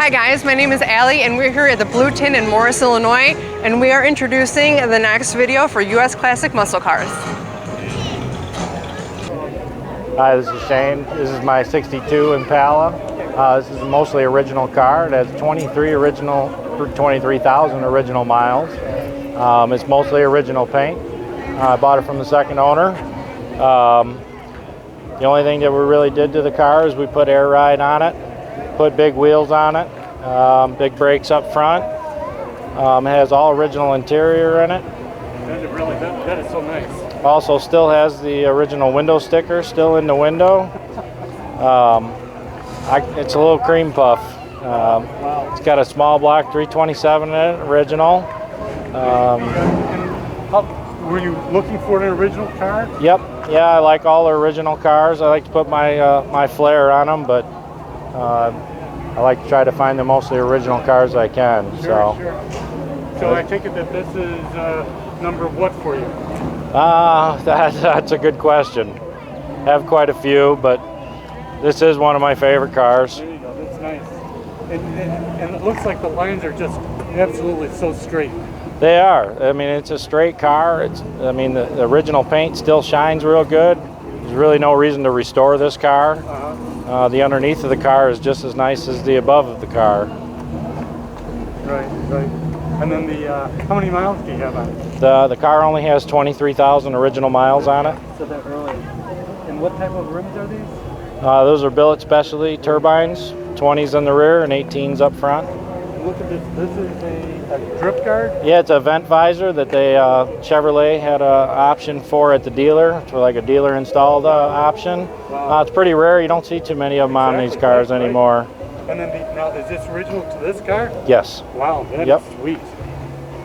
Hi guys, my name is Allie and we're here at the Blue Tin in Morris, Illinois, and we are introducing the next video for US Classic Muscle Cars. Hi, this is Shane. This is my 62 Impala. This is a mostly original car. It has 23,000 original miles. It's mostly original paint. I bought it from the second owner. The only thing that we really did to the car is we put air ride on it, put big wheels on it, big brakes up front. It has all original interior in it. That is so nice. Also still has the original window sticker still in the window. It's a little cream puff. It's got a small block 327 in it, original. Were you looking for an original car? Yep. Yeah, I like all the original cars. I like to put my my flair on them, but I like to try to find the mostly original cars I can. Sure. So I take it that this is number what for you? That's a good question. I have quite a few, but this is one of my favorite cars. There you go. That's nice. And it looks like the lines are just absolutely so straight. They are. I mean, it's a straight car. The original paint still shines real good. There's really no reason to restore this car. The underneath of the car is just as nice as the above of the car. Right. And then how many miles do you have on it? The car only has 23,000 original miles on it. So that early. And what type of rims are these? Those are billet specialty turbines, 20s in the rear and 18s up front. Look at this. This is a drip guard? Yeah, it's a vent visor that they Chevrolet had an option for at the dealer. It's like a dealer installed option. Wow. It's pretty rare. You don't see too many of them on these cars anymore. And then now, is this original to this car? Yes. Wow, that Yep. is sweet.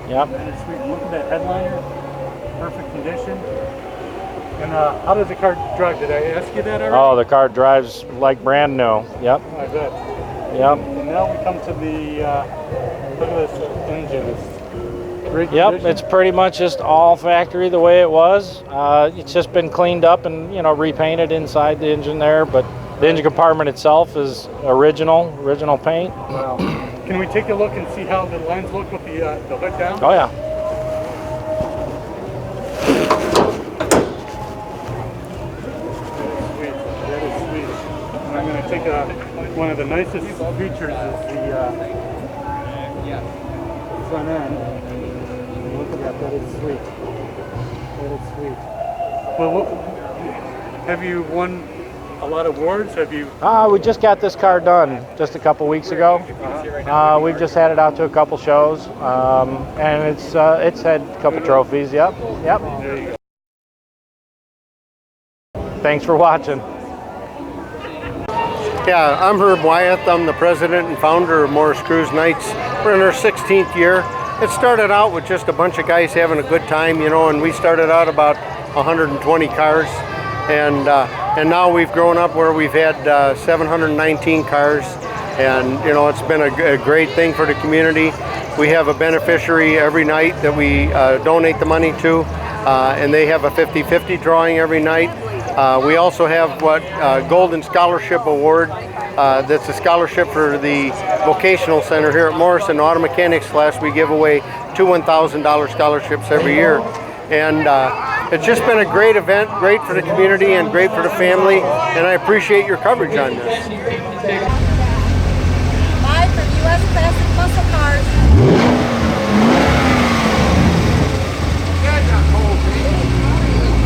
Yep. That is sweet. Look at that headliner. Perfect condition. And how does the car drive? Did I ask you that already? Oh, the car drives like brand new. Yep. I bet. Yep. And now we come to the, look at this engine. It's great Yep, condition. it's pretty much just all factory the way it was. It's just been cleaned up and, repainted inside the engine there, but the engine compartment itself is original paint. Wow. Can we take a look and see how the lines look with the hood down? Oh, yeah. That is sweet. And I'm going to take one of the nicest features is the front end. Look at that. That is sweet. That is sweet. Well, have you won a lot of awards? Have you? We just got this car done just a couple weeks ago. We've just had it out to a couple shows, and it's had a couple trophies. Yep. There you go. Thanks for watching. Yeah, I'm Herb Wyeth. I'm the president and founder of Morris Cruise Nights. We're in our 16th year. It started out with just a bunch of guys having a good time, and we started out about 120 cars. And now we've grown up where we've had 719 cars. And, it's been a great thing for the community. We have a beneficiary every night that we donate the money to. And they have a 50-50 drawing every night. We also have Golden Scholarship Award. That's a scholarship for the Vocational Center here at Morris. In the auto mechanics class, we give away two $1,000 scholarships every year. And it's just been a great event, great for the community and great for the family. And I appreciate your coverage on this.